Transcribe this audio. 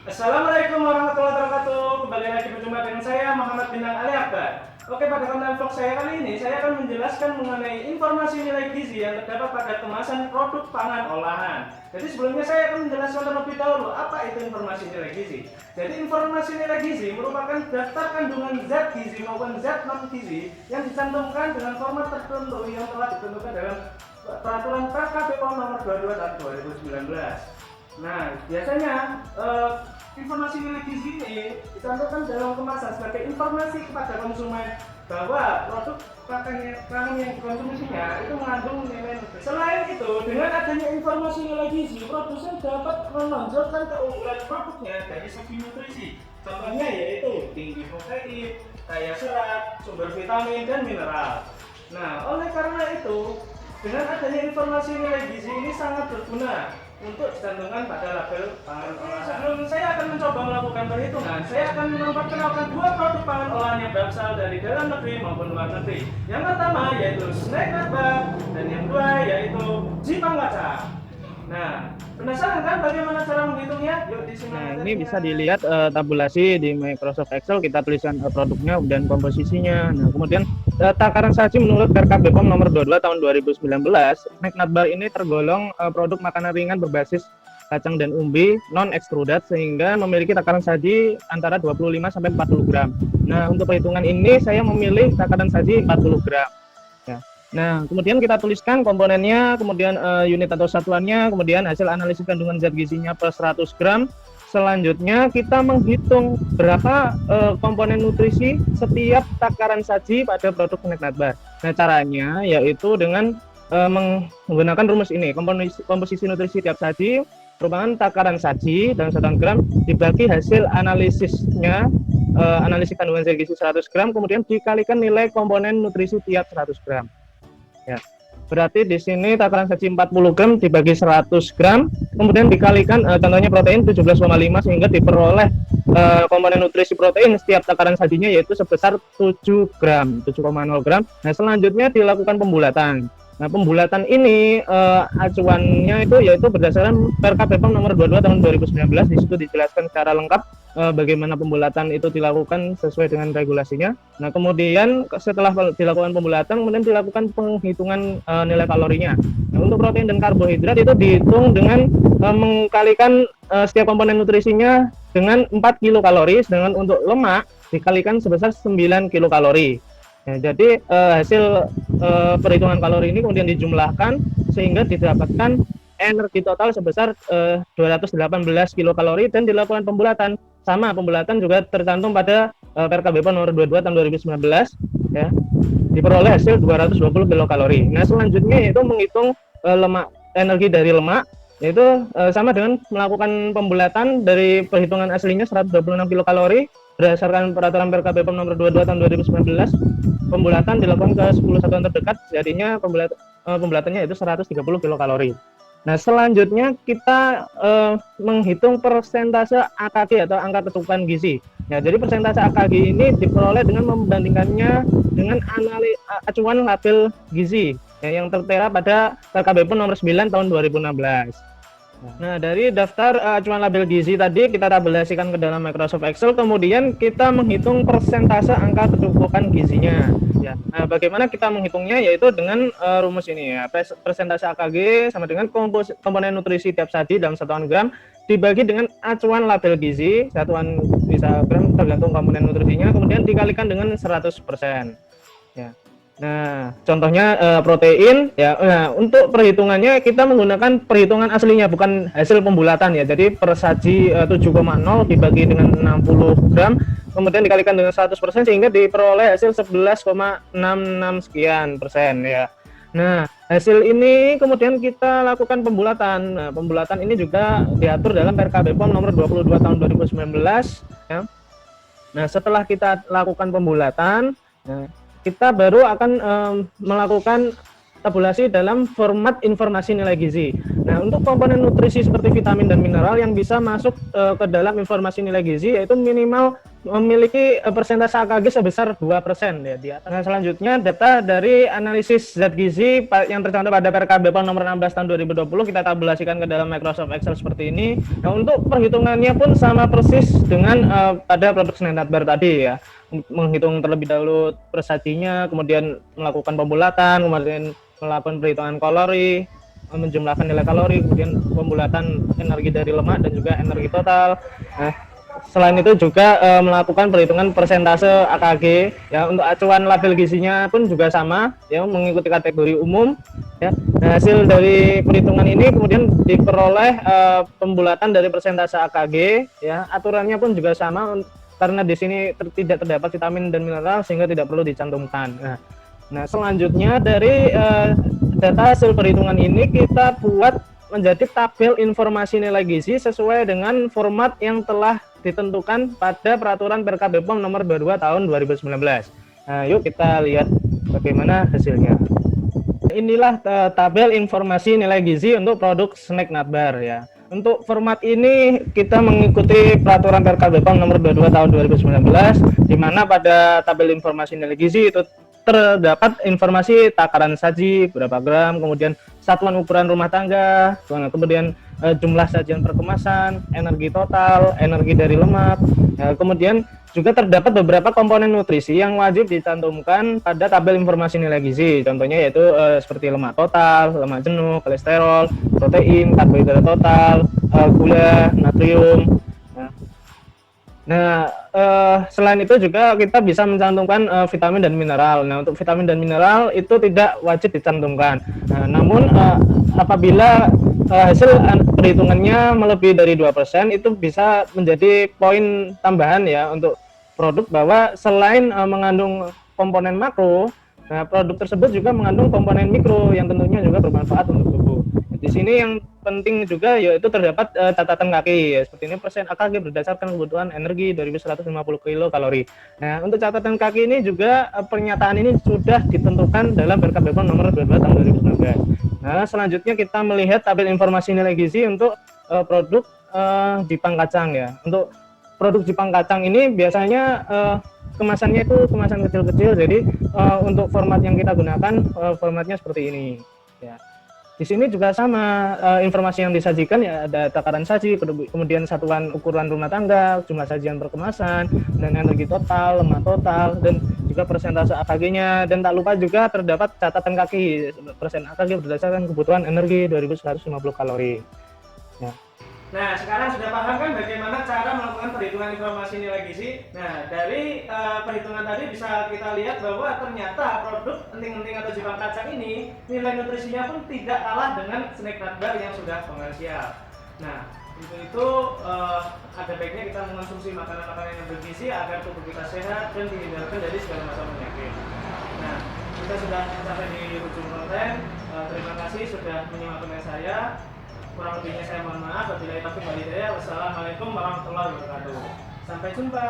Assalamualaikum warahmatullahi wabarakatuh. Kembali lagi berjumpa dengan saya Muhammad Bintang Ali Akbar. Oke, pada konten vlog saya kali ini saya akan menjelaskan mengenai informasi nilai gizi yang terdapat pada kemasan produk pangan olahan. Jadi sebelumnya saya akan menjelaskan terlebih dahulu apa itu informasi nilai gizi. Jadi informasi nilai gizi merupakan daftar kandungan zat gizi maupun zat non gizi yang dicantumkan dengan format tertentu yang telah ditentukan dalam peraturan PKB POM nomor 22 tahun 2019. Nah, biasanya informasi nilai gizi ini dicantumkan dalam kemasan sebagai informasi kepada konsumen bahwa produk pangan yang dikonsumsinya itu mengandung nilai nutrisi. Selain itu, dengan adanya informasi nilai gizi, produsen dapat menonjolkan keunggulan produknya dari segi nutrisi. Contohnya yaitu tinggi protein, kaya serat, sumber vitamin dan mineral. Nah, oleh karena itu, dengan adanya informasi nilai gizi ini sangat berguna untuk dicantumkan pada label pangan olahan. Sebelum saya akan mencoba melakukan perhitungan, saya akan memperkenalkan dua produk pangan olahan yang berasal dari dalam negeri maupun luar negeri. Yang pertama yaitu snack nut bar dan yang kedua yaitu Jipang kacang. Nah, penasaran kan bagaimana cara menghitungnya? Yuk disimak. Nah, ini bisa dilihat tabulasi di Microsoft Excel, kita tuliskan produknya dan komposisinya. Nah, kemudian takaran saji menurut PKB POM nomor 22 tahun 2019, snack nut bar ini tergolong produk makanan ringan berbasis kacang dan umbi non extruded sehingga memiliki takaran saji antara 25 sampai 40 gram. Nah, untuk perhitungan ini saya memilih takaran saji 40 gram. Ya. Nah, kemudian kita tuliskan komponennya, kemudian unit atau satuannya, kemudian hasil analisis kandungan zat gizinya per 100 gram. Selanjutnya kita menghitung berapa komponen nutrisi setiap takaran saji pada produk snack nut bar. Nah, caranya yaitu dengan menggunakan rumus ini. Komposisi nutrisi tiap saji merupakan takaran saji dalam satuan gram dibagi hasil analisisnya, analisis kandungan zat gizi 100 gram, kemudian dikalikan nilai komponen nutrisi tiap 100 gram. Ya. Berarti di sini takaran saji 40 gram dibagi 100 gram, kemudian dikalikan contohnya protein 17,5 sehingga diperoleh komponen nutrisi protein setiap takaran sajinya yaitu sebesar 7 gram, 7,0 gram. Nah, selanjutnya dilakukan pembulatan. Nah, pembulatan ini acuannya itu yaitu berdasarkan PKB POM nomor 22 tahun 2019. Di situ dijelaskan secara lengkap bagaimana pembulatan itu dilakukan sesuai dengan regulasinya. Nah, kemudian setelah dilakukan pembulatan, kemudian dilakukan penghitungan nilai kalorinya. Nah, untuk protein dan karbohidrat itu dihitung dengan mengkalikan setiap komponen nutrisinya dengan 4 kilokalori, sedangkan untuk lemak dikalikan sebesar 9 kilokalori. Ya, jadi hasil perhitungan kalori ini kemudian dijumlahkan sehingga didapatkan energi total sebesar 218 kilokalori dan dilakukan pembulatan. Sama pembulatan juga tercantum pada PKB POM nomor 22 tahun 2019 ya. Diperoleh hasil 220 kilokalori. Nah, selanjutnya yaitu menghitung lemak, energi dari lemak, yaitu sama dengan melakukan pembulatan dari perhitungan aslinya 126 kilokalori berdasarkan peraturan PKB POM nomor 22 tahun 2019. Pembulatan dilakukan ke 10 satuan terdekat, jadinya pembulatannya itu 130 kilokalori. Nah, selanjutnya kita menghitung persentase AKG atau angka kecukupan gizi. Ya, jadi persentase AKG ini diperoleh dengan membandingkannya dengan acuan label gizi ya, yang tertera pada PKB POM nomor 9 tahun 2016. Nah, dari daftar acuan label gizi tadi kita tabulasikan ke dalam Microsoft Excel, kemudian kita menghitung persentase angka kecukupan gizinya. Ya, nah, bagaimana kita menghitungnya yaitu dengan rumus ini ya, persentase AKG sama dengan komponen nutrisi tiap saji dalam satuan gram dibagi dengan acuan label gizi, satuan bisa gram tergantung komponen nutrisinya, kemudian dikalikan dengan 100%. Ya. Nah, contohnya protein ya. Nah, untuk perhitungannya kita menggunakan perhitungan aslinya bukan hasil pembulatan ya. Jadi per saji 7,0 dibagi dengan 60 gram kemudian dikalikan dengan 100% sehingga diperoleh hasil 11,66 sekian persen ya. Nah, hasil ini kemudian kita lakukan pembulatan. Nah, pembulatan ini juga diatur dalam PKB POM nomor 22 tahun 2019 ya. Nah, setelah kita lakukan pembulatan, nah, kita baru akan melakukan tabulasi dalam format informasi nilai gizi. Nah, untuk komponen nutrisi seperti vitamin dan mineral yang bisa masuk ke dalam informasi nilai gizi yaitu minimal memiliki persentase AKG sebesar 2% ya di atas. Nah, selanjutnya data dari analisis zat gizi yang tercantum pada PRK BPOM nomor 16 tahun 2020 kita tabulasikan ke dalam Microsoft Excel seperti ini. Nah, untuk perhitungannya pun sama persis dengan pada produk snack nut bar tadi ya. Menghitung terlebih dahulu persadinya, kemudian melakukan pembulatan, kemudian melakukan perhitungan kalori, menjumlahkan nilai kalori, kemudian pembulatan energi dari lemak dan juga energi total. Nah, selain itu juga melakukan perhitungan persentase AKG ya. Untuk acuan label gizinya pun juga sama ya, mengikuti kategori umum ya. Nah, hasil dari perhitungan ini kemudian diperoleh pembulatan dari persentase AKG ya. Aturannya pun juga sama karena di sini tidak terdapat vitamin dan mineral sehingga tidak perlu dicantumkan. Nah, selanjutnya dari data hasil perhitungan ini kita buat menjadi tabel informasi nilai gizi sesuai dengan format yang telah ditentukan pada peraturan PRK BPOM nomor 22 tahun 2019. Nah, yuk kita lihat bagaimana hasilnya. Inilah tabel informasi nilai gizi untuk produk snack nut bar ya. Untuk format ini kita mengikuti peraturan PRK BPOM nomor 22 tahun 2019 di mana pada tabel informasi nilai gizi itu terdapat informasi takaran saji berapa gram, kemudian satuan ukuran rumah tangga, kemudian jumlah sajian per kemasan, energi total, energi dari lemak, kemudian juga terdapat beberapa komponen nutrisi yang wajib dicantumkan pada tabel informasi nilai gizi. Contohnya yaitu seperti lemak total, lemak jenuh, kolesterol, protein, karbohidrat total, gula, natrium. Nah, selain itu juga kita bisa mencantumkan vitamin dan mineral. Nah, untuk vitamin dan mineral itu tidak wajib dicantumkan. Nah, namun apabila hasil perhitungannya melebihi dari 2% itu bisa menjadi poin tambahan ya untuk produk bahwa selain mengandung komponen makro, nah produk tersebut juga mengandung komponen mikro yang tentunya juga bermanfaat untuk tubuh. Di sini yang penting juga yaitu terdapat catatan kaki ya, seperti ini persen AKG berdasarkan kebutuhan energi 2150 kilokalori. Nah, untuk catatan kaki ini juga pernyataan ini sudah ditentukan dalam PRK BPOM nomor 22 tahun 2019. Nah, selanjutnya kita melihat tabel informasi nilai gizi untuk produk Jipang kacang ya. Untuk produk Jipang kacang ini biasanya kemasannya itu kemasan kecil-kecil, jadi untuk format yang kita gunakan formatnya seperti ini ya. Di sini juga sama informasi yang disajikan ya, ada takaran saji, kemudian satuan ukuran rumah tangga, jumlah sajian per kemasan, dan energi total, lemak total, dan juga persentase AKG-nya. Dan tak lupa juga terdapat catatan kaki, persen AKG berdasarkan kebutuhan energi 2150 kalori. Ya. Nah, sekarang sudah paham kan bagaimana cara melakukan perhitungan informasi nilai gizi? Nah, dari perhitungan tadi bisa kita lihat bahwa ternyata produk enting-enting atau Jipang kacang ini nilai nutrisinya pun tidak kalah dengan snack nut bar yang sudah komersial. Nah, untuk itu ada baiknya kita mengonsumsi makanan-makanan yang bergizi agar tubuh kita sehat dan dihindarkan dari segala macam penyakit. Nah, kita sudah sampai di ujung konten. Terima kasih sudah menyimak konten saya. Kurang lebihnya saya mohon maaf. Wabillahi taufiq wal hidayah. Wassalamualaikum warahmatullahi wabarakatuh. Sampai jumpa.